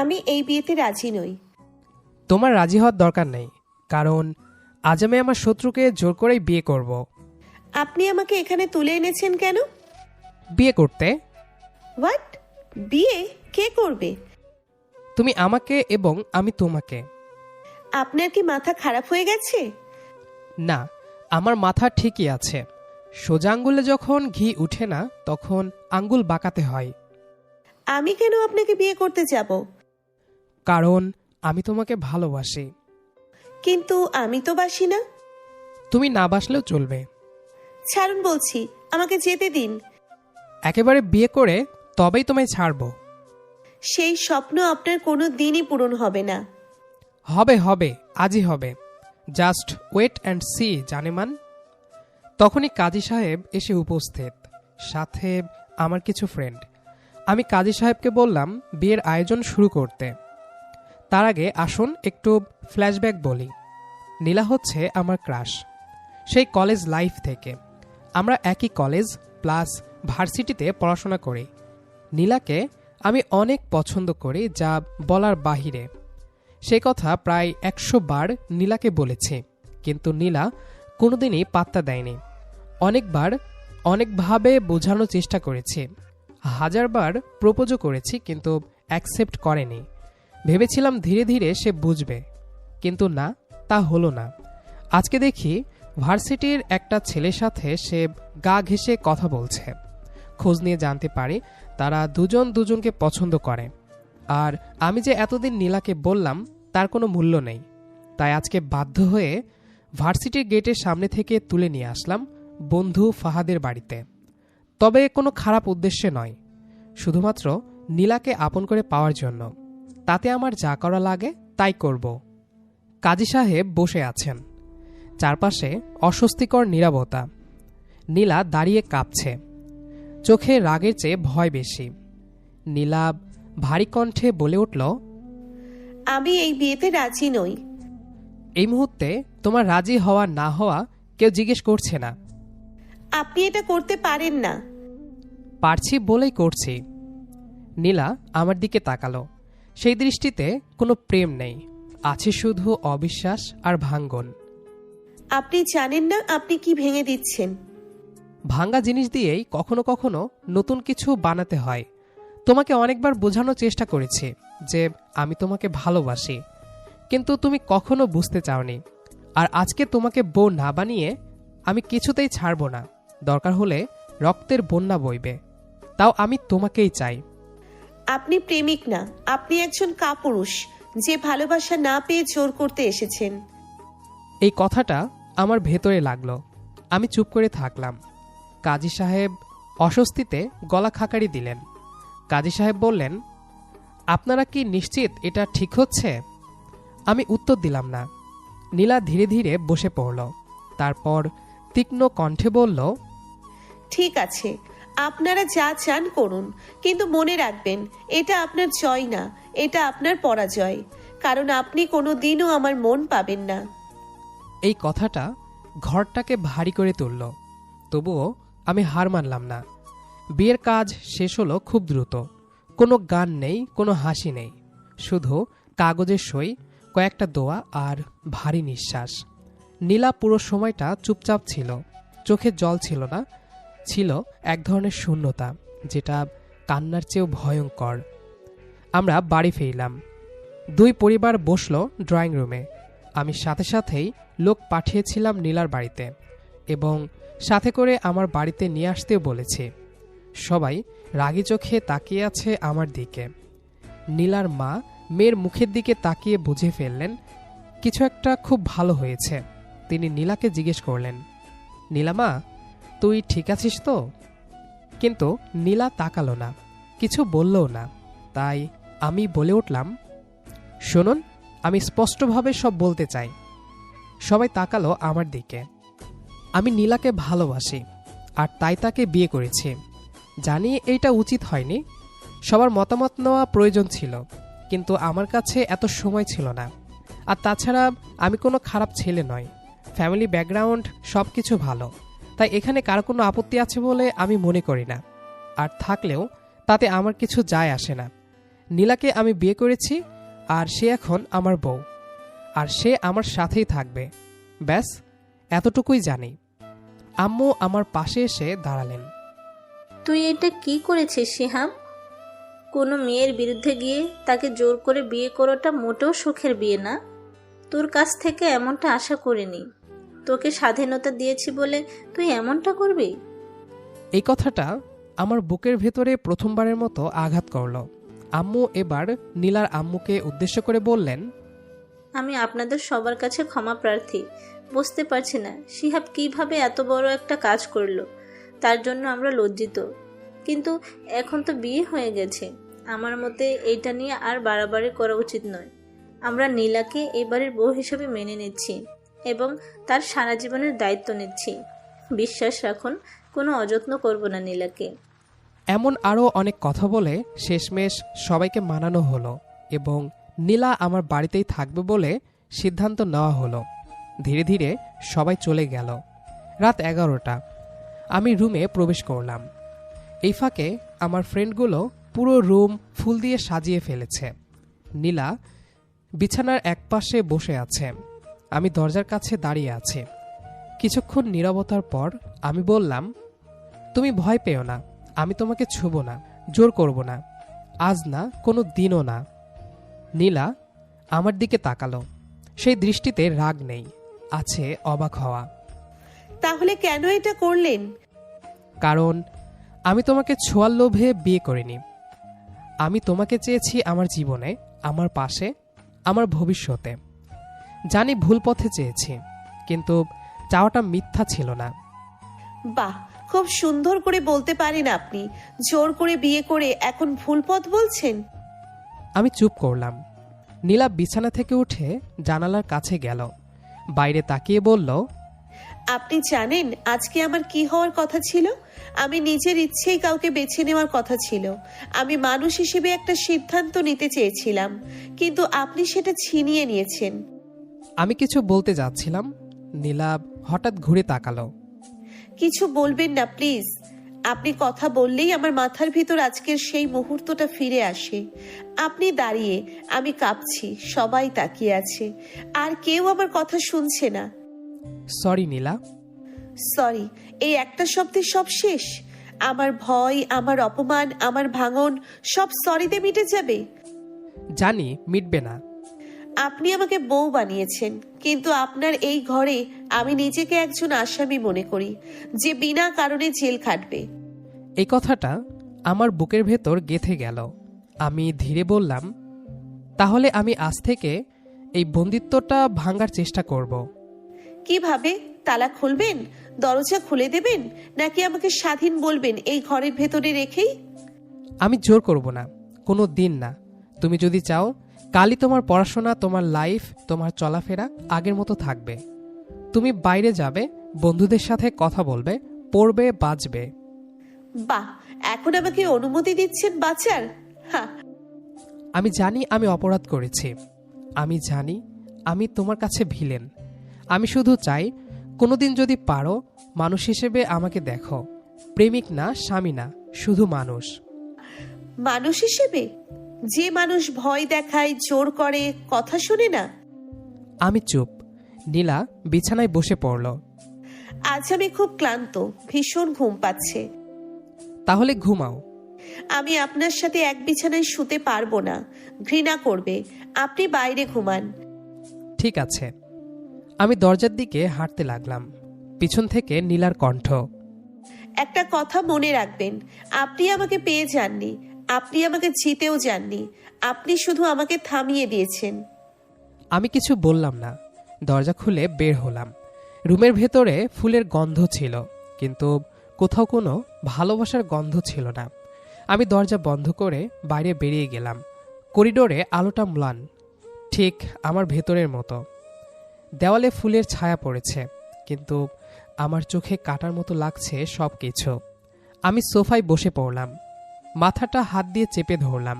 আমি এই বিয়েতে রাজি নই। তোমার রাজি হওয়ার দরকার নেই, কারণ আজ আমি আমার শত্রুকে জোর করেই বিয়ে করব। আপনি আমাকে এখানে তুলে এনেছেন কেন? বিয়ে করতে। হোয়াট? বিয়ে কে করবে? তুমি আমাকে এবং আমি তোমাকে। আপনার কি মাথা খারাপ হয়ে গেছে? না, আমার মাথা ঠিকই আছে। সোজা আঙ্গুলে যখন ঘি উঠে না, তখন আঙ্গুল বাঁকাতে হয়। আমি কেন আপনাকে বিয়ে করতে যাব? কারণ আমি তোমাকে ভালোবাসি। কিন্তু আমি তো বাসি না। তুমি না বাসলেও চলবে। ছাড়ুন বলছি, আমাকে যেতে দিন। একেবারে বিয়ে করে তবেই তোমায় ছাড়ব। সেই স্বপ্ন আপনার কোনো দিনই পূরণ হবে না। হবে হবে, আজই হবে। জাস্ট ওয়েট অ্যান্ড সি, জানেমান। তখনই কাজী সাহেব এসে উপস্থিত, সাথে আমার কিছু ফ্রেন্ড। আমি কাজী সাহেবকে বললাম বিয়ের আয়োজন শুরু করতে। তার আগে আসুন একটু ফ্ল্যাশব্যাক বলি। নীলা হচ্ছে আমার ক্রাশ, সেই কলেজ লাইফ থেকে। আমরা একই কলেজ প্লাস ভার্সিটিতে পড়াশোনা করি। নীলাকে আমি অনেক পছন্দ করি, যা বলার বাহিরে। সে কথা প্রায় 100 বার নীলাকে বলেছি, কিন্তু নীলা কোনোদিনই পাত্তা দেয়নি। অনেকবার অনেকভাবে বোঝানোর চেষ্টা করেছি, 1000 বার প্রপোজও করেছি, কিন্তু অ্যাকসেপ্ট করেনি। ভেবেছিলাম ধীরে ধীরে সে বুঝবে, কিন্তু না, তা হলো না। আজকে দেখি ভার্সিটির একটা ছেলের সাথে সে গা ঘেঁষে কথা বলছে। খোঁজ নিয়ে জানতে পারি তারা দুজন দুজনকে পছন্দ করে। আর আমি যে এতদিন নীলাকে বললাম তার কোনো মূল্য নেই। তাই আজকে বাধ্য হয়ে ভার্সিটির গেটের সামনে থেকে তুলে নিয়ে আসলাম বন্ধু ফাহাদের বাড়িতে। তবে কোনো খারাপ উদ্দেশ্যে নয়, শুধুমাত্র নীলাকে আপন করে পাওয়ার জন্য। তাতে আমার যা করা লাগে তাই করব। কাজী সাহেব বসে আছেন, চারপাশে অস্বস্তিকর নীরবতা। নীলা দাঁড়িয়ে কাঁপছে, চোখে রাগের চেয়ে ভয় বেশি। নীলা ভারী কণ্ঠে বলে উঠল, আমি এই বিয়েতে রাজি নই। এই মুহূর্তে তোমার রাজি হওয়া না হওয়া কেউ জিজ্ঞেস করছে না। আপনি এটা করতে পারেন না। পারছি বলেই করছি। নীলা আমার দিকে তাকালো। সেই দৃষ্টিতে কোনো প্রেম নেই, আছে শুধু অবিশ্বাস আর ভাঙ্গন। আপনি জানেন না আপনি কি ভেঙে দিচ্ছেন। ভাঙ্গা জিনিস দিয়েই কখনো কখনো নতুন কিছু বানাতে হয়। তোমাকে অনেকবার বোঝানোর চেষ্টা করেছি যে আমি তোমাকে ভালোবাসি, কিন্তু তুমি কখনো বুঝতে চাওনি। আর আজকে তোমাকে বউ না বানিয়ে আমি কিছুতেই ছাড়ব না। দরকার হলে রক্তের বন্যা বইবে, তাও আমি তোমাকেই চাই। আপনি প্রেমিক না, আপনি একজন কাপুরুষ যে ভালোবাসা না পেয়ে জোর করতে এসেছেন। এই কথাটা আমার ভেতরে লাগলো। আমি চুপ করে থাকলাম। কাজী সাহেব অস্বস্তিতে গলা খাকারি দিলেন। কাজী সাহেব বললেন, আপনারা কি নিশ্চিত এটা ঠিক হচ্ছে? আমি উত্তর দিলাম না। নীলা ধীরে ধীরে বসে পড়ল, তারপর তীক্ষ্ণ কণ্ঠে বলল, ঠিক আছে, আপনারা যা চান করুন, কিন্তু মনে রাখবেন এটা আপনার জয় না, এটা আপনার পরাজয়। কারণ আপনি কোনো দিনও আমার মন পাবেন না। এই কথাটা ঘরটাকে ভারী করে তুলল। তবুও আমি হার মানলাম না। বিয়ের কাজ শেষ হলো খুব দ্রুত। কোনো গান নেই, কোনো হাসি নেই, শুধু কাগজের সই, কয়েকটা দোয়া আর ভারী নিঃশ্বাস। নীলা পুরো সময়টা চুপচাপ ছিল, চোখে জল ছিল না, ছিল এক ধরনের শূন্যতা, যেটা কান্নার চেয়েও ভয়ঙ্কর। আমরা বাড়ি ফিরলাম। দুই পরিবার বসলো ড্রয়িং রুমে। আমি সাথে সাথেই লোক পাঠিয়েছিলাম নীলার বাড়িতে, এবং সাথে করে আমার বাড়িতে নিয়ে আসতেও বলেছি। সবাই রাগী চোখে তাকিয়ে আছে আমার দিকে। নীলার মা মেয়ের মুখের দিকে তাকিয়ে বুঝে ফেললেন কিছু একটা খুব ভালো হয়েছে। তিনি নীলাকে জিজ্ঞেস করলেন, নীলামা, তুই ঠিক আছিস তো? কিন্তু নীলা তাকালো না, কিছু বললও না। তাই আমি বলে উঠলাম, শুনুন, আমি স্পষ্টভাবে সব বলতে চাই। সবাই তাকালো আমার দিকে। আমি নীলাকে ভালোবাসি, আর তাই তাকে বিয়ে করেছি। জানি এইটা উচিত হয়নি, সবার মতামত নেওয়া প্রয়োজন ছিল, কিন্তু আমার কাছে এত সময় ছিল না। আর তাছাড়া আমি কোনো খারাপ ছেলে নই, ফ্যামিলি ব্যাকগ্রাউন্ড সব কিছু ভালো। তাই এখানে কারো কোনো আপত্তি আছে বলে আমি মনে করি না। আর থাকলেও তাতে আমার কিছু যায় আসে না। নীলাকে আমি বিয়ে করেছি, আর সে এখন আমার বউ, আর সে আমার সাথেই থাকবে। ব্যাস, এতটুকুই জানি। আম্মু আমার পাশে এসে দাঁড়ালেন। তুই এটা কি করেছিস শিহাব? কোনো মেয়ের বিরুদ্ধে গিয়ে তাকে জোর করে বিয়ে করাটা মোটেও সুখের বিয়ে না। তোর কাছ থেকে এমনটা আশা করিনি। তোকে স্বাধীনতা দিয়েছি বলে তুই এমনটা করবি? এই কথাটা আমার বুকের ভেতরে প্রথমবারের মতো আঘাত করল। আম্মু এবার নীলার আম্মুকে উদ্দেশ্য করে বললেন, আমি আপনাদের সবার কাছে ক্ষমা প্রার্থী। বুঝতে পারছি না শিহাব কিভাবে এত বড় একটা কাজ করলো। তার জন্য আমরা লজ্জিত। কিন্তু এখন তো বিয়ে হয়ে গেছে, আমার মতে এইটা নিয়ে আর বাড়াবাড়ি করা উচিত নয়। আমরা নীলাকে এবারের বউ হিসেবে মেনে নিচ্ছি এবং তার সারা জীবনের দায়িত্ব নিচ্ছি। বিশ্বাস রাখুন, কোনো অযত্ন করব না নীলাকে। এমন আরও অনেক কথা বলে শেষমেশ সবাইকে মানানো হলো এবং নীলা আমার বাড়িতেই থাকবে বলে সিদ্ধান্ত নেওয়া হলো। ধীরে ধীরে সবাই চলে গেল। রাত 11টা। আমি রুমে প্রবেশ করলাম। এই ফাঁকে আমার ফ্রেন্ডগুলো পুরো রুম ফুল দিয়ে সাজিয়ে ফেলেছে। নীলা বিছানার একপাশে বসে আছে। আমি দরজার কাছে দাঁড়িয়ে আছি। কিছুক্ষণ নীরবতার পর আমি বললাম, তুমি ভয় পেও না, আমি তোমাকে ছুব না, জোর করব না, আজ না, কোনো দিনও না। নীলা আমার দিকে তাকালো। সেই দৃষ্টিতে রাগ নেই, আছে অবাক হওয়া। তাহলে কেন এটা করলেন? কারণ আমি তোমাকে ছোঁয়ার লোভে বিয়ে করিনি। আমি তোমাকে চেয়েছি আমার জীবনে, আমার পাশে, আমার ভবিষ্যতে। জানি ভুল পথে চেয়েছি, কিন্তু চাওয়াটা মিথ্যা ছিল না। বাহ, খুব সুন্দর করে বলতে পারেন আপনি। জোর করে বিয়ে করে এখন ভুল পথ বলছেন? আমি চুপ করলাম। নীলা বিছানা থেকে উঠে জানালার কাছে গেল। বাইরে তাকিয়ে বলল, আপনি জানেন আজকে আমার কি হওয়ার কথা ছিল? আমি নিজের ইচ্ছেই কাউকে বেছে নেওয়ার কথা ছিল। আমি মানুষ হিসেবে একটা সিদ্ধান্ত নিতে চেয়েছিলাম, কিন্তু আপনি সেটা ছিনিয়ে নিয়েছেন। আমি কিছু বলতে যাচ্ছিলাম, নীলা হঠাৎ ঘুরে তাকালো। কিছু বলবেন না প্লিজ? আপনি কথা বললেই আমার মাথার ভিতর আজকের সেই মুহূর্তটা ফিরে আসে। আপনি দাঁড়িয়ে, আমি কাঁপছি, সবাই তাকিয়ে আছে, আর কেউ আমার কথা শুনছে না। সরি নীলা। সরি, এই একটা শব্দে সব শেষ? আমার ভয়, আমার অপমান, আমার ভাঙন সব সরিতে মিটে যাবে? জানি মিটবে না। আপনি আমাকে বউ বানিয়েছেন, কিন্তু আপনার এই ঘরে আমি নিজেকে একজন আসামি মনে করি, যে বিনা কারণে জেল খাটবে। এই কথাটা আমার বুকের ভেতর গেঁথে গেল। আমি ধীরে বললাম, তাহলে আমি আজ থেকে এই বন্দিত্বটা ভাঙার চেষ্টা করব। কিভাবে? তালা খুলবেন, দরজা খুলে দেবেন, নাকি আমাকে স্বাধীন বলবেন এই ঘরের ভেতরে রেখেই? আমি জোর করব না, কোনো দিন না। তুমি যদি চাও, কালই তোমার পড়াশোনা, তোমার লাইফ, তোমার চলাফেরা আগের মতো থাকবে। তুমি বাইরে যাবে, বন্ধুদের সাথে কথা বলবে, পড়বে, বাঁচবে। বাহ, এখন আমাকে অনুমতি দিচ্ছেন বাঁচার? হ্যাঁ। আমি জানি আমি অপরাধ করেছি। আমি জানি আমি তোমার কাছে ভিলেন। আমি শুধু চাই, কোনোদিন যদি পারো, মানুষ হিসেবে আমাকে দেখো। প্রেমিক না, স্বামী না, শুধু মানুষ। মানুষ হিসেবে? যে মানুষ ভয় দেখায়, জোর করে, কথা শুনে না? আমি চুপ। নীলা বিছানায় বসে পড়ল। আজ আমি খুব ক্লান্ত, ভীষণ ঘুম পাচ্ছে। তাহলে ঘুমাও। আমি আপনার সাথে এক বিছানায় শুতে পারবো না, ঘৃণা করবে। আপনি বাইরে ঘুমান। ঠিক আছে। আমি দরজার দিকে হাঁটতে লাগলাম। পিছন থেকে নীলার কণ্ঠ, একটা কথা মনে রাখবেন, আপনি আমাকে পেয়ে যাননি, আপনি আমাকে জিতেও যাননি, আপনি শুধু আমাকে থামিয়ে দিয়েছেন। আমি কিছু বললাম না। দরজা খুলে বের হলাম। রুমের ভেতরে ফুলের গন্ধ ছিল, কিন্তু কোথাও কোনো ভালোবাসার গন্ধ ছিল না। আমি দরজা বন্ধ করে বাইরে বেরিয়ে গেলাম। করিডোরে আলোটা ম্লান, ঠিক আমার ভেতরের মতো। দেওয়ালে ফুলের ছায়া পড়েছে, কিন্তু আমার চোখে কাটার মতো লাগছে সব কিছু। আমি সোফায় বসে পড়লাম, মাথাটা হাত দিয়ে চেপে ধরলাম।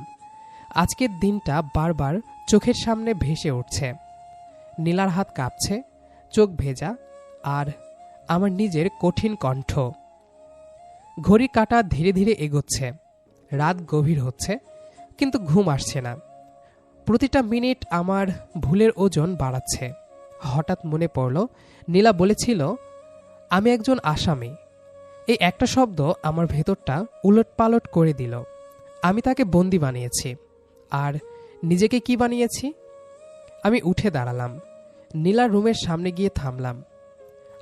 আজকের দিনটা বারবার চোখের সামনে ভেসে উঠছে। নীলার হাত কাঁপছে, চোখ ভেজা, আর আমার নিজের কঠিন কণ্ঠ। ঘড়ি কাঁটা ধীরে ধীরে এগোচ্ছে। রাত গভীর হচ্ছে। কিন্তু ঘুম আসছে না। প্রতিটা মিনিট আমার ভুলের ওজন বাড়াচ্ছে। হঠাৎ মনে পড়ল নীলা বলেছিল আমি একজন আসামি। এই একটা শব্দ আমার ভেতরটা উলটপালট করে দিল। আমি তাকে বন্দি বানিয়েছি, আর নিজেকে কি বানিয়েছি? আমি উঠে দাঁড়ালাম, নীলার রুমের সামনে গিয়ে থামলাম।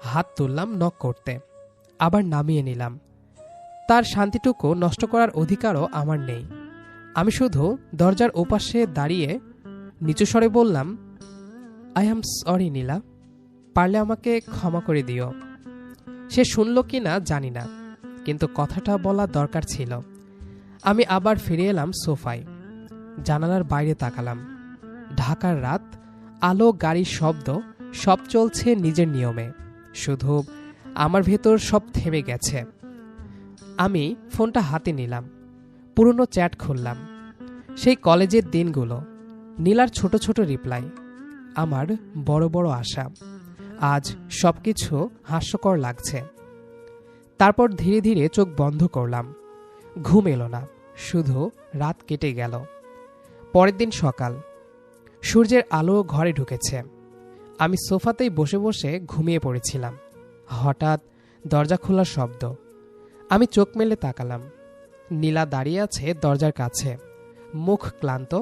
হাত তুললাম নক করতে, আবার নামিয়ে নিলাম। তার শান্তিটুকু নষ্ট করার অধিকারও আমার নেই। আমি শুধু দরজার ওপাশে দাঁড়িয়ে নিচু স্বরে বললাম, আই অ্যাম সরি নীলা, পারলে আমাকে ক্ষমা করে দিও। সে শুনল কি না জানি না, কিন্তু কথাটা বলা দরকার ছিল। আমি আবার ফিরে এলাম সোফায়, জানালার বাইরে তাকালাম। ঢাকার রাত, আলো, গাড়ির শব্দ, সব চলছে নিজের নিয়মে। শুধু আমার ভেতর সব থেমে গেছে। আমি ফোনটা হাতে নিলাম, পুরনো চ্যাট খুললাম। সেই কলেজের দিনগুলো, নীলার ছোট ছোট রিপ্লাই, আমার বড় বড় আশা। আজ সবকিছু হাস্যকর লাগছে। তারপর ধীরে ধীরে চোখ বন্ধ করলাম। ঘুম এলো না, শুধু রাত কেটে গেল। পরের দিন সকাল, সূর্যের আলো ঘরে ঢুকেছে। আমি সোফাতেই বসে বসে ঘুমিয়ে পড়েছিলাম। হঠাৎ দরজা খোলার শব্দ। আমি চোখ মেলে তাকালাম। নীলা দাঁড়িয়ে আছে দরজার কাছে, মুখ ক্লান্ত,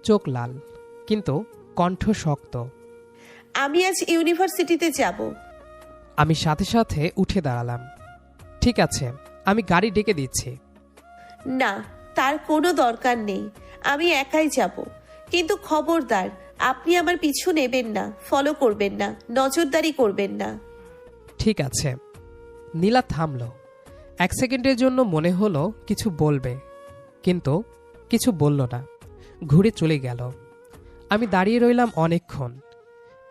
চোখ লাল, কিন্তু কণ্ঠ শক্ত। আমি আজ ইউনিভার্সিটিতে যাব। আমি সাথে সাথে উঠে দাঁড়ালাম। ঠিক আছে, আমি গাড়ি ডেকে দিচ্ছি। না, তার কোনো দরকার নেই, আমি একাই যাব। কিন্তু খবরদার, আপনি আমার পিছু নেবেন না, ফলো করবেন না, নজরদারি করবেন না। ঠিক আছে। নীলা থামল। এক সেকেন্ডের জন্য মনে হলো কিছু বলবে, কিন্তু কিছু বলল না। ঘুরে চলে গেল। আমি দাঁড়িয়ে রইলাম অনেকক্ষণ।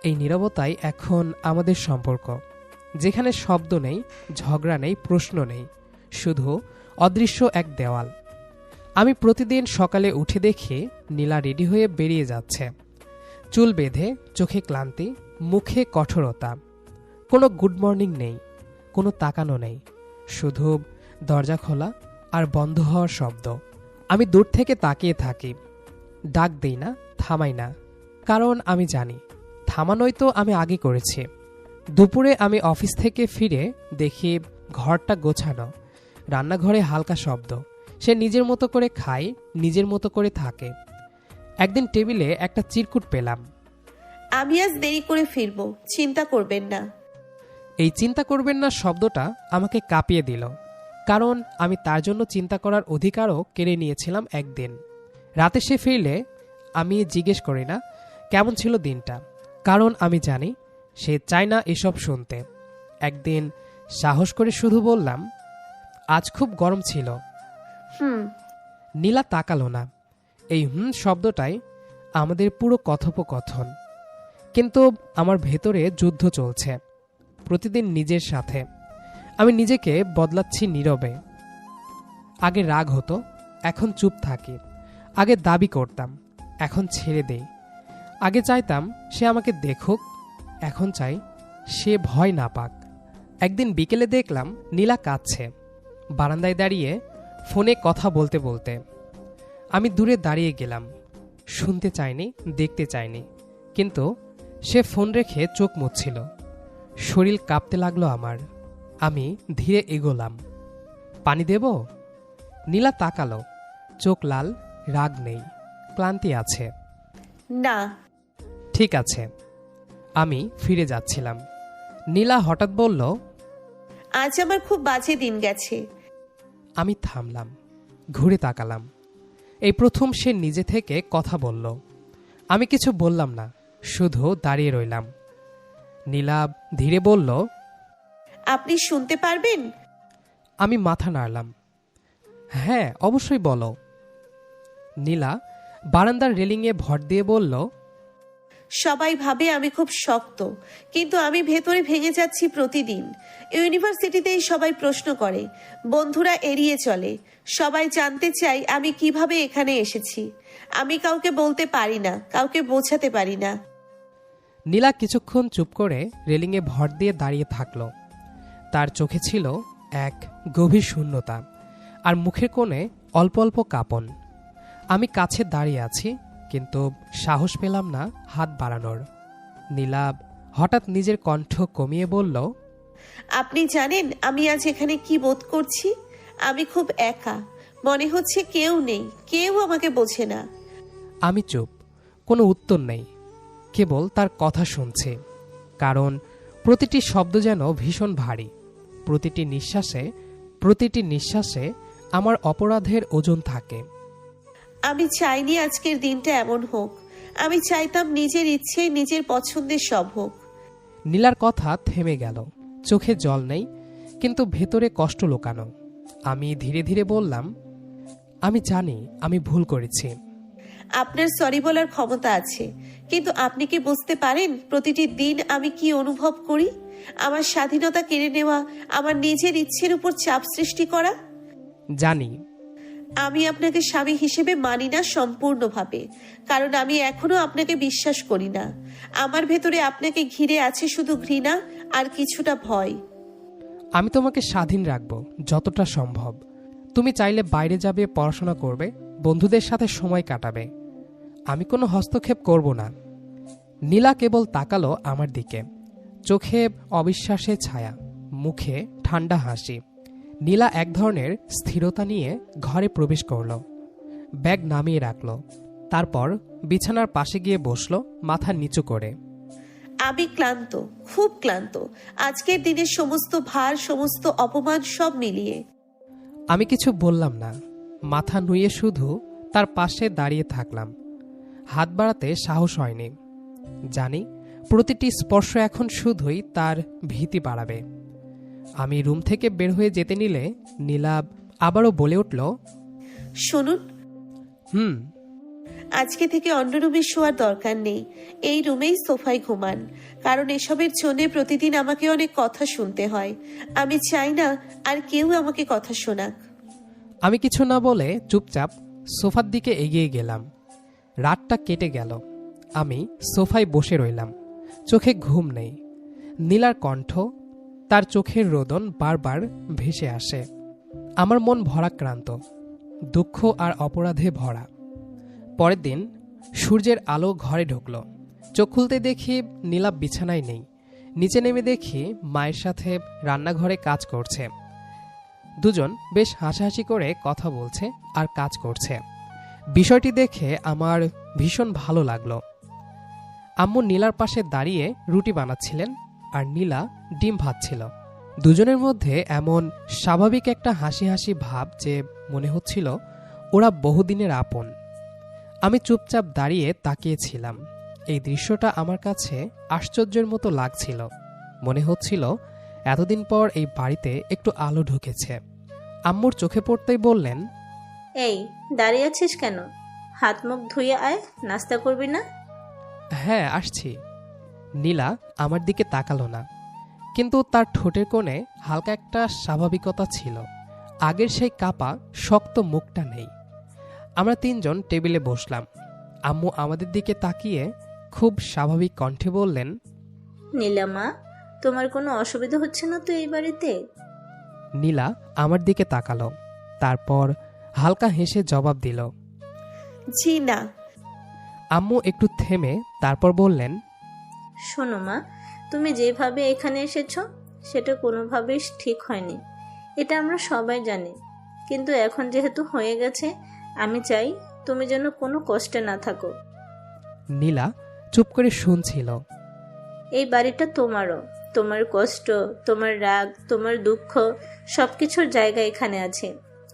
এই নীরবতাই এখন আমাদের সম্পর্ক, যেখানে শব্দ নেই, ঝগড়া নেই, প্রশ্ন নেই, শুধু অদৃশ্য এক দেওয়াল। আমি প্রতিদিন সকালে উঠে দেখি নীলা রেডি হয়ে বেরিয়ে যাচ্ছে। চুল বেঁধে, চোখে ক্লান্তি, মুখে কঠোরতা। কোনো গুড মর্নিং নেই, কোনো তাকানো নেই, শুধু দরজা খোলা আর বন্ধ হওয়ার শব্দ। আমি দূর থেকে তাকিয়ে থাকি, ডাক দেই না, থামাই না, কারণ আমি জানি থামানোই তো আমি আগে করেছি। দুপুরে আমি অফিস থেকে ফিরে দেখি ঘরটা গোছানো, রান্নাঘরে হালকা শব্দ। সে নিজের মতো করে খায়, নিজের মতো করে থাকে। একদিন টেবিলে একটা চিরকুট পেলাম। আমি আজ দেরি করে ফিরবো, চিন্তা করবেন না। এই চিন্তা করবেন না শব্দটা আমাকে কাঁপিয়ে দিল, কারণ আমি তার জন্য চিন্তা করার অধিকারও কেড়ে নিয়েছিলাম একদিন। রাতে সে ফিরলে আমি জিজ্ঞেস করি না কেমন ছিল দিনটা, কারণ আমি জানি সে চায় না এসব শুনতে। একদিন সাহস করে শুধু বললাম, আজ খুব গরম ছিল। নীলা তাকালো না। এই শব্দটাই আমাদের পুরো কথোপকথন। কিন্তু আমার ভেতরে যুদ্ধ চলছে, প্রতিদিন নিজের সাথে। আমি নিজেকে বদলাচ্ছি নীরবে। আগে রাগ হতো, এখন চুপ থাকি। আগে দাবি করতাম, এখন ছেড়ে দেই। আগে চাইতাম সে আমাকে দেখুক, এখন চাই সে ভয় না পাক। একদিন বিকেলে দেখলাম নীলা কাঁদছে, বারান্দায় দাঁড়িয়ে ফোনে কথা বলতে বলতে। আমি দূরে দাঁড়িয়ে গেলাম, শুনতে চাইনি, দেখতে চাইনি, কিন্তু সে ফোন রেখে চোখ মুছছিল। শরীর কাঁপতে লাগলো আমার। আমি ধীরে এগোলাম। পানি দেব? নীলা তাকালো, চোখ লাল, রাগ নেই, ক্লান্তি আছে। না। ঠিক আছে। আমি ফিরে যাচ্ছিলাম। নীলা হঠাৎ বলল, আজ আমার খুব বাজে দিন গেছে। আমি থামলাম, ঘুরে তাকালাম। এই প্রথম সে নিজে থেকে কথা বলল। আমি কিছু বললাম না, শুধু দাঁড়িয়ে রইলাম। নীলা ধীরে বলল, আপনি শুনতে পারবেন? আমি মাথা নাড়লাম। হ্যাঁ, অবশ্যই বলো। নীলা বারান্দার রেলিংয়ে ভর দিয়ে বলল, সবাই ভাবে আমি খুব শক্ত, কিন্তু আমি ভেতরে ভেঙে যাচ্ছি প্রতিদিন। ইউনিভার্সিটিতেই সবাই প্রশ্ন করে, বন্ধুরা এড়িয়ে চলে, সবাই জানতে চায় আমি কিভাবে এখানে এসেছি। আমি কাউকে বলতে পারি না, কাউকে বোঝাতে পারি না। নীলা কিছুক্ষণ চুপ করে রেলিংয়ে ভর দিয়ে দাঁড়িয়ে থাকল। তার চোখে ছিল এক গভীর শূন্যতা, আর মুখের কোণে অল্প অল্প কাঁপন। আমি কাছে দাঁড়িয়ে আছি, কিন্তু সাহস পেলাম না হাত বাড়ানোর। নীলা হঠাৎ নিজের কণ্ঠ কমিয়ে বলল, আপনি জানেন আমি আজ এখানে কি বোধ করছি? আমি খুব একা, মনে হচ্ছে কেউ নেই, কেউ আমাকে বোঝে না। আমি চুপ, কোনো উত্তর নেই, কেবল তার কথা শুনছি। কারণ প্রতিটি শব্দ যেন ভীষণ ভারী, প্রতিটি নিঃশ্বাসে আমার অপরাধের ওজন থাকে। আমি চাইনি আজকের দিনটা এমন হোক। আমি চাইতাম নিজের ইচ্ছে, নিজের পছন্দের সব হোক। নীলার কথা থেমে গেল, চোখে জল নেই, কিন্তু ভেতরে কষ্ট লুকানো। আমি ধীরে ধীরে বললাম, আমি জানি আমি ভুল করেছি। আপনার সরি বলার ক্ষমতা আছে, কিন্তু আপনি কি বুঝতে পারেন প্রতিটি দিন আমি কি অনুভব করি? আমার স্বাধীনতা কেড়ে নেওয়া, আমার নিজের ইচ্ছের উপর চাপ সৃষ্টি করা। জানি। আমি আপনাকে স্বামী হিসেবে মানি না সম্পূর্ণভাবে, কারণ আমি এখনো আপনাকে বিশ্বাস করি না। আমার ভেতরে আপনাকে ঘিরে আছে শুধু ঘৃণা আর কিছুটা ভয়। আমি তোমাকে স্বাধীন রাখব যতটা সম্ভব। তুমি চাইলে বাইরে যাবে, পড়াশোনা করবে, বন্ধুদের সাথে সময় কাটাবে। আমি কোনো হস্তক্ষেপ করব না। নীলা কেবল তাকালো আমার দিকে, চোখে অবিশ্বাসের ছায়া, মুখে ঠান্ডা হাসি। নীলা এক ধরনের স্থিরতা নিয়ে ঘরে প্রবেশ করল, ব্যাগ নামিয়ে রাখল, তারপর বিছানার পাশে গিয়ে বসল মাথা নিচু করে। আমি ক্লান্ত, খুব ক্লান্ত, আজকের দিনের সমস্ত ভার, সমস্ত অপমান সব মিলিয়ে। আমি কিছু বললাম না, মাথা নুয়ে শুধু তার পাশে দাঁড়িয়ে থাকলাম। হাত বাড়াতে সাহস হয়নি। জানি প্রতিটি স্পর্শ এখন শুধুই তার ভীতি বাড়াবে। আমি রুম থেকে বের হয়ে যেতে নিলে নীলা আবারও বলে উঠল, শুনুন, হুম। আজকে থেকে অন্য রুমে শোয়ার দরকার নেই, এই রুমেই সোফায় ঘুমান। কারণ এসবের জন্য প্রতিদিন আমাকে অনেক কথা শুনতে হয়। আমি চাই না আর কেউ আমাকে কথা শোনাক। আমি কিছু না বলে চুপচাপ সোফার দিকে এগিয়ে গেলাম। রাতটা কেটে গেল, আমি সোফায় বসে রইলাম, চোখে ঘুম নেই। নীলার কণ্ঠ, তার চোখের রোদন বারবার ভেসে আসে। আমার মন ভরাক্রান্ত, দুঃখ আর অপরাধে ভরা। পরের দিন সূর্যের আলো ঘরে ঢুকল। চোখ খুলতে দেখি নীলা বিছানায় নেই। নিচে নেমে দেখি মায়ের সাথে রান্নাঘরে কাজ করছে। দুজন বেশ হাসাহাসি করে কথা বলছে আর কাজ করছে। বিষয়টি দেখে আমার ভীষণ ভালো লাগলো। আম্মু নীলার পাশে দাঁড়িয়ে রুটি বানাচ্ছিলেন আর নীলা ডিম ভাজছিল। দুজনের মধ্যে এমন স্বাভাবিক একটা হাসি হাসি ভাব যে মনে হচ্ছিল ওরা বহুদিনের আপন। আমি চুপচাপ দাঁড়িয়ে তাকিয়েছিলাম। এই দৃশ্যটা আমার কাছে আশ্চর্যের মতো লাগছিল। মনে হচ্ছিল এতদিন পর এই বাড়িতে একটু আলো ঢুকেছে। আম্মুর চোখে পড়তেই বললেন, এই দাঁড়িয়ে আছিস কেন? হাত মুখ ধুয়ে আয়, নাস্তা করবি না? হ্যাঁ আসছি। নীলা আমার দিকে তাকালো না, কিন্তু তার ঠোঁটের কোণে হালকা একটা স্বাভাবিকতা ছিল। আগের সেই কাপা শক্ত মুখটা নেই। আমরা তিনজন টেবিলে বসলাম। আম্মু আমাদের দিকে তাকিয়ে খুব স্বাভাবিক কণ্ঠে বললেন, নীলামা, তোমার কোনো অসুবিধা হচ্ছে না তো এই বাড়িতে? নীলা আমার দিকে তাকালো, তারপর হালকা হেসে জবাব দিল, জি না। আম্মু একটু থেমে তারপর বললেন, শোনো মা, তুমি যেভাবে এখানে এসেছো সেটা কোনোভাবেই ঠিক হয়নি, এটা আমরা সবাই জানি। কিন্তু এখন যেহেতু হয়ে গেছে, আমি চাই তুমি যেন কোনো কষ্টে না থাকো। নীলা চুপ করে শুনছিল। এই বাড়িটা তোমারও। তোমার কষ্ট, তোমার রাগ, তোমার দুঃখ সব কিছুর জায়গা এখানে আছে।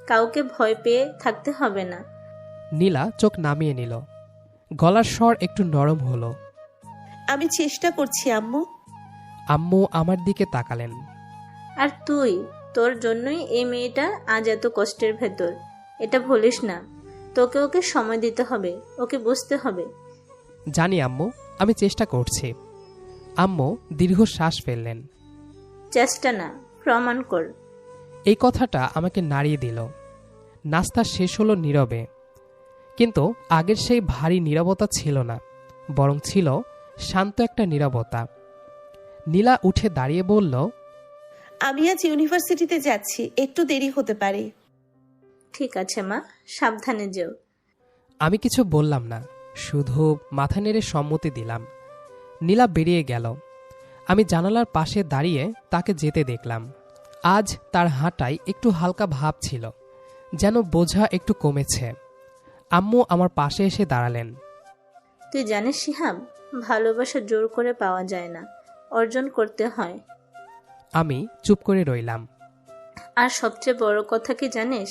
কাউকে ভয় পেয়ে থাকতে হবে না। নীলা চোখ নামিয়ে নিল, গলার স্বর একটু নরম হলো। আমি চেষ্টা করছি আম্মু। আম্মু আমার দিকে তাকালেন। আর তুই, তোর জন্যই এই মেয়েটা আজ এত কষ্টের ভেতর, এটা ভুলিস না। তোকে ওকে সময় দিতে হবে, ওকে বুঝতে হবে। জানি আম্মু, আমি চেষ্টা করছি। আম্মু দীর্ঘ শ্বাস ফেললেন। চেষ্টা না, প্রমাণ কর। এই কথাটা আমাকে নাড়িয়ে দিল। নাস্তা শেষ হলো নীরবে, কিন্তু আগের সেই ভারী নীরবতা ছিল না, বরং ছিল শান্ত একটা নীরবতা। নীলা উঠে দাঁড়িয়ে বলল, আমি আজ ইউনিভার্সিটিতে যাচ্ছি, একটু দেরি হতে পারে। ঠিক আছে মা, সাবধানে যেও। আমি কিছু বললাম না, শুধু মাথা নেড়ে সম্মতি দিলাম। নীলা বেরিয়ে গেল। আমি জানালার পাশে দাঁড়িয়ে তাকে যেতে দেখলাম। আজ তার হাঁটায় একটু হালকা ভাব ছিল, যেন বোঝা একটু কমেছে। আম্মু আমার পাশে এসে দাঁড়ালেন। তুই জানিস শিহাব, ভালোবাসা জোর করে পাওয়া যায় না, অর্জন করতে হয়। আমি চুপ করে রইলাম। আর সবচেয়ে বড় কথা কি জানিস,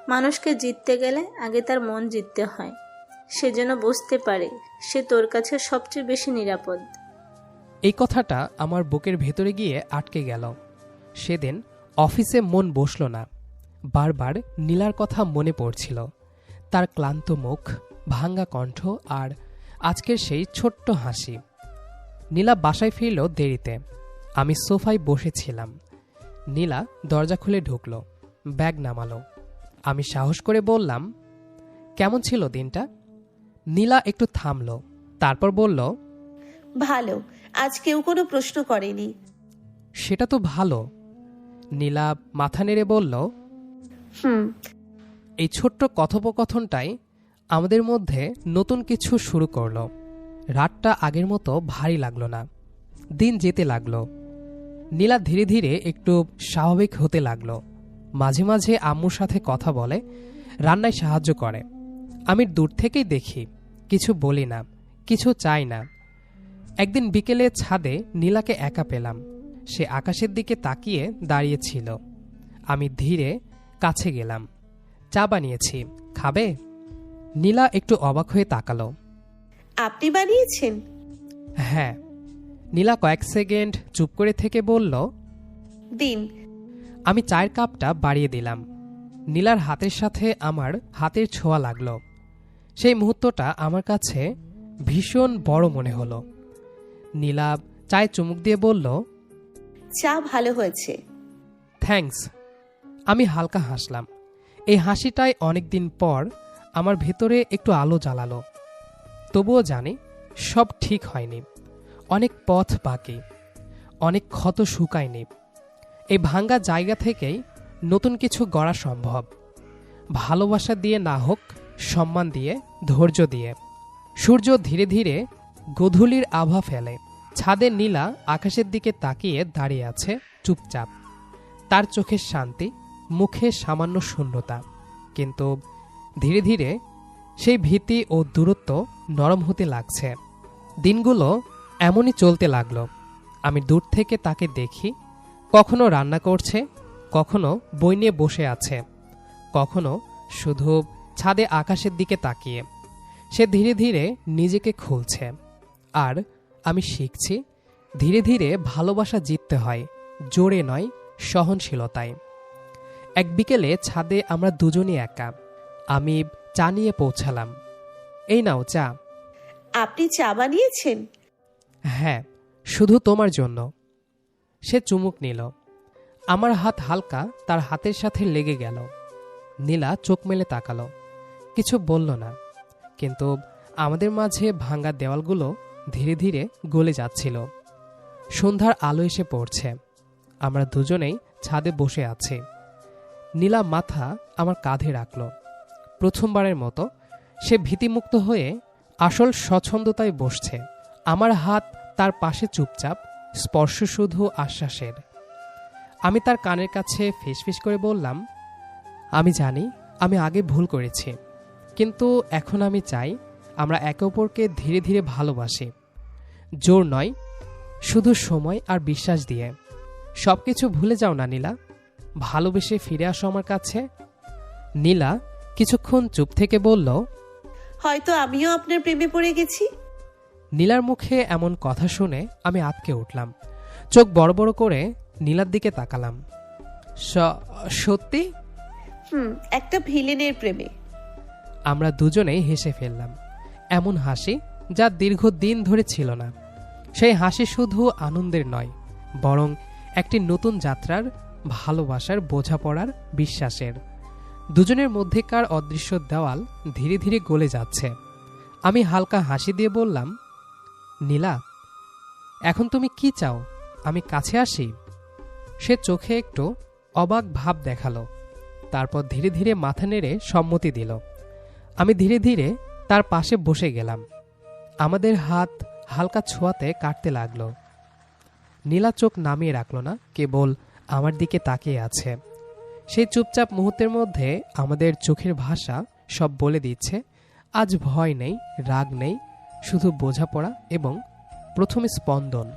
মানুষকে জিততে গেলে আগে তার মন জিততে হয়, সে যেন বুঝতে পারে সে তোর কাছে সবচেয়ে বেশি নিরাপদ। এই কথাটা আমার বুকের ভেতরে গিয়ে আটকে গেল। সেদিন অফিসে মন বসল না। বারবার নীলার কথা মনে পড়ছিল, তার ক্লান্ত মুখ, ভাঙ্গা কণ্ঠ আর আজকের সেই ছোট্ট হাসি। নীলা বাসায় ফিরল দেরিতে। আমি সোফায় বসেছিলাম। নীলা দরজা খুলে ঢুকল, ব্যাগ নামালো। আমি সাহস করে বললাম, কেমন ছিল দিনটা? নীলা একটু থামল, তারপর বলল, ভালো। আজ কেউ কোনো প্রশ্ন করেনি। সেটা তো ভালো। নীলা মাথা নেড়ে বলল, হুম। এই ছোট্ট কথোপকথনটাই আমাদের মধ্যে নতুন কিছু শুরু করলো। রাতটা আগের মতো ভারী লাগলো না। দিন যেতে লাগলো। নীলা ধীরে ধীরে একটু স্বাভাবিক হতে লাগলো। মাঝে মাঝে আম্মুর সাথে কথা বলে, রান্নায় সাহায্য করে। আমি দূর থেকেই দেখি, কিছু বলি না, কিছু চাই না। একদিন বিকেলে ছাদে নীলাকে একা পেলাম। সে আকাশের দিকে তাকিয়ে দাঁড়িয়েছিল। আমি ধীরে কাছে গেলাম। চা বানিয়েছি, খাবে? নীলা একটু অবাক হয়ে তাকালো। আপনি বানিয়েছেন? হ্যাঁ। নীলা কয়েক সেকেন্ড চুপ করে থেকে বলল, দিন। আমি চায়ের কাপটা বাড়িয়ে দিলাম। নীলার হাতের সাথে আমার হাতের ছোঁয়া লাগলো। সেই মুহূর্তটা আমার কাছে ভীষণ বড় মনে হলো। নীলা চায়ে চুমুক দিয়ে বলল, চা ভালো হয়েছে। থ্যাঙ্কস। আমি হালকা হাসলাম। এই হাসিটাই অনেকদিন পর আমার ভেতরে একটু আলো জ্বালালো। তবুও জানি সব ঠিক হয়নি। অনেক পথ বাকি, অনেক ক্ষত শুকায়নি। এই ভাঙ্গা জায়গা থেকেই নতুন কিছু গড়া সম্ভব। ভালোবাসা দিয়ে না হোক, সম্মান দিয়ে, ধৈর্য দিয়ে। সূর্য ধীরে ধীরে গোধূলির আভা ফেলে। ছাদে নীলা আকাশের দিকে তাকিয়ে দাঁড়িয়ে আছে চুপচাপ। তার চোখের শান্তি, মুখে সামান্য শূন্যতা। কিন্তু ধীরে ধীরে সেই ভীতি ও দূরত্ব নরম হতে লাগছে। দিনগুলো এমনই চলতে লাগলো। আমি দূর থেকে তাকে দেখি, কখনো রান্না করছে, কখনো বই নিয়ে বসে আছে, কখনো শুধু ছাদে আকাশের দিকে তাকিয়ে। সে ধীরে ধীরে নিজেকে খুলছে। আর আমি শিখছি, ধীরে ধীরে ভালোবাসা জিততে হয়, জোরে নয়, সহনশীলতায়। এক বিকেলে ছাদে আমরা দুজনই একা। আমি চা নিয়ে পৌঁছালাম। এই নাও চা। আপনি চা বানিয়েছেন? হ্যাঁ, শুধু তোমার জন্য। সে চুমুক নিল। আমার হাত হালকা তার হাতের সাথে লেগে গেল। নীলা চোখ মেলে তাকালো, কিছু বলল না। কিন্তু আমাদের মাঝে ভাঙা দেওয়ালগুলো ধীরে ধীরে গলে যাচ্ছিল। সন্ধ্যার আলো এসে পড়ছে। আমরা দুজনেই ছাদে বসে আছি। নীলা মাথা আমার কাঁধে রাখল। প্রথমবারের মতো সে ভীতিমুক্ত হয়ে আসল স্বচ্ছন্দতায় বসছে। আমার হাত তার পাশে চুপচাপ, স্পর্শ শুধু আশ্বাসের। আমি তার কানের কাছে ফিসফিস করে বললাম, আমি জানি আমি আগে ভুল করেছি, কিন্তু এখন আমি চাই আমরা একে অপরকে ধীরে ধীরে ভালোবাসি। জোর নয়, শুধু সময় আর বিশ্বাস দিয়ে। সবকিছু ভুলে যাও না নীলা, ভালোবেসে ফিরে আসো আমার কাছে। নীলা কিছুক্ষণ চুপ থেকে বলল, হয়তো আমিও আপনার প্রেমে পড়ে গেছি। নীলার মুখে এমন কথা শুনে আমি আঁতকে উঠলাম। চোখ বড় বড় করে নীলার দিকে তাকালাম। সত্যি? একটা ভিলেনের প্রেমে। আমরা দুজনেই হেসে ফেললাম, এমন হাসি যা দীর্ঘদিন ধরে ছিল না। সেই হাসি শুধু আনন্দের নয়, বরং একটি নতুন যাত্রার, ভালোবাসার, বোঝাপড়ার, বিশ্বাসের। দুজনের মধ্যেকার অদৃশ্য দেওয়াল ধীরে ধীরে গলে যাচ্ছে। আমি হালকা হাসি দিয়ে বললাম, নীলা, এখন তুমি কি চাও? আমি কাছে আসি? সে চোখে একটু অবাক ভাব দেখালো, তারপর ধীরে ধীরে মাথা নেড়ে সম্মতি দিল। আমি ধীরে ধীরে তার পাশে বসে গেলাম। আমাদের হাত হালকা ছোঁয়াতে কাটতে লাগলো। নীলা চোখ নামিয়ে রাখল না, কেবল আমার দিকে তাকিয়ে আছে। সেই চুপচাপ মুহূর্তের মধ্যে আমাদের চোখের ভাষা সব বলে দিচ্ছে। আজ ভয় নেই, রাগ নেই, শুধু বোঝাপড়া এবং প্রথম স্পন্দন।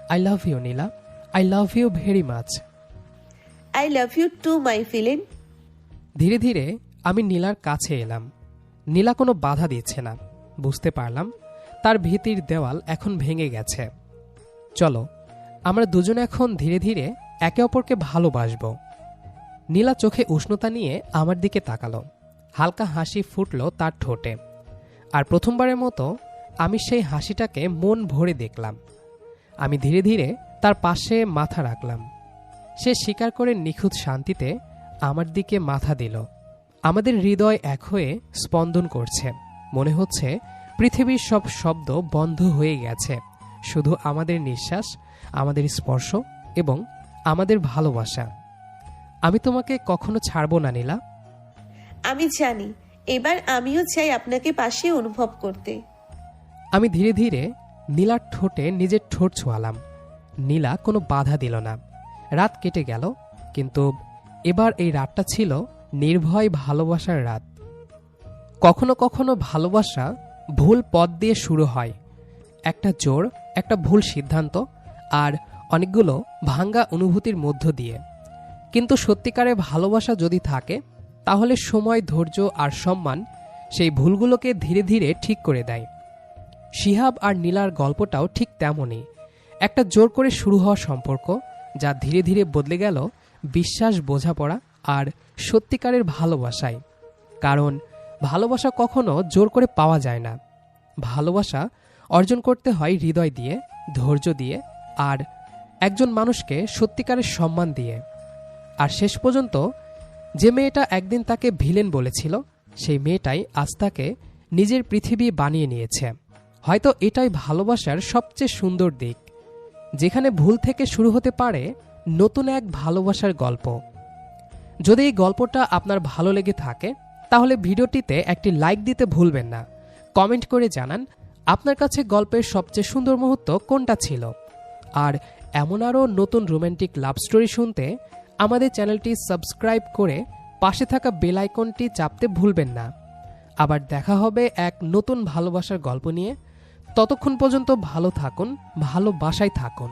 I love you Nila, I love you very much. I love you too my ফিলেন। ধীরে ধীরে আমি নীলার কাছে এলাম। নীলা কোনো বাধা দিচ্ছে না। বুঝতে পারলাম তার ভীতির দেওয়াল এখন ভেঙে গেছে। চলো, আমরা দুজনে এখন ধীরে ধীরে একে অপরকে ভালোবাসব। নীলা চোখে উষ্ণতা নিয়ে আমার দিকে তাকালো। হালকা হাসি ফুটল তার ঠোঁটে। আর প্রথমবারের মতো আমি সেই হাসিটাকে মন ভরে দেখলাম। আমি ধীরে ধীরে তার পাশে মাথা রাখলাম। সে স্বীকার করে নিখুঁত শান্তিতে আমার দিকে মাথা দিল। আমাদের হৃদয় এক হয়ে স্পন্দন করছে। মনে হচ্ছে পৃথিবীর সব শব্দ বন্ধ হয়ে গেছে। শুধু আমাদের নিঃশ্বাস, আমাদের স্পর্শ এবং আমাদের ভালোবাসা। আমি তোমাকে কখনো ছাড়ব না নীলা। আমি জানি, এবার আমিও চাই আপনাকে পাশে অনুভব করতে। আমি ধীরে ধীরে নীলার ঠোঁটে নিজের ঠোঁট ছোঁয়ালাম। নীলা কোনো বাধা দিল না। রাত কেটে গেল, কিন্তু এবার এই রাতটা ছিল নির্ভয় ভালোবাসার রাত। কখনো কখনো ভালোবাসা ভুল পথ দিয়ে শুরু হয়। একটা জোর, একটা ভুল সিদ্ধান্ত আর অনেকগুলো ভাঙ্গা অনুভূতির মধ্য দিয়ে। কিন্তু সত্যিকারের ভালোবাসা যদি থাকে, তাহলে সময়, ধৈর্য আর সম্মান সেই ভুলগুলোকে ধীরে ধীরে ঠিক করে দেয়। শিহাব আর নীলার গল্পটাও ঠিক তেমনই। একটা জোর করে শুরু হওয়া সম্পর্ক, যা ধীরে ধীরে বদলে গেল বিশ্বাস, বোঝাপড়া আর সত্যিকারের ভালোবাসায়। কারণ ভালোবাসা কখনো জোর করে পাওয়া যায় না। ভালোবাসা অর্জন করতে হয় হৃদয় দিয়ে, ধৈর্য দিয়ে আর একজন মানুষকে সত্যিকারের সম্মান দিয়ে। আর শেষ পর্যন্ত যে মেয়েটা একদিন তাকে ভিলেন বলেছিল, সেই মেয়েটাই আজ তাকে নিজের পৃথিবী বানিয়ে নিয়েছে। হয়তো এটাই ভালোবাসার সবচেয়ে সুন্দর দিক, যেখানে ভুল থেকে শুরু হতে পারে নতুন এক ভালোবাসার গল্প। যদি এই গল্পটা আপনার ভালো লেগে থাকে, তাহলে ভিডিওটিতে একটি লাইক দিতে ভুলবেন না। কমেন্ট করে জানান আপনার কাছে গল্পের সবচেয়ে সুন্দর মুহূর্ত কোনটা ছিল। আর এমন আরও নতুন রোম্যান্টিক লাভ স্টোরি শুনতে আমাদের চ্যানেলটি সাবস্ক্রাইব করে পাশে থাকা বেল আইকনটি চাপতে ভুলবেন না। আবার দেখা হবে এক নতুন ভালোবাসার গল্প নিয়ে। ততক্ষণ পর্যন্ত ভালো থাকুন, ভালোবাসায় থাকুন।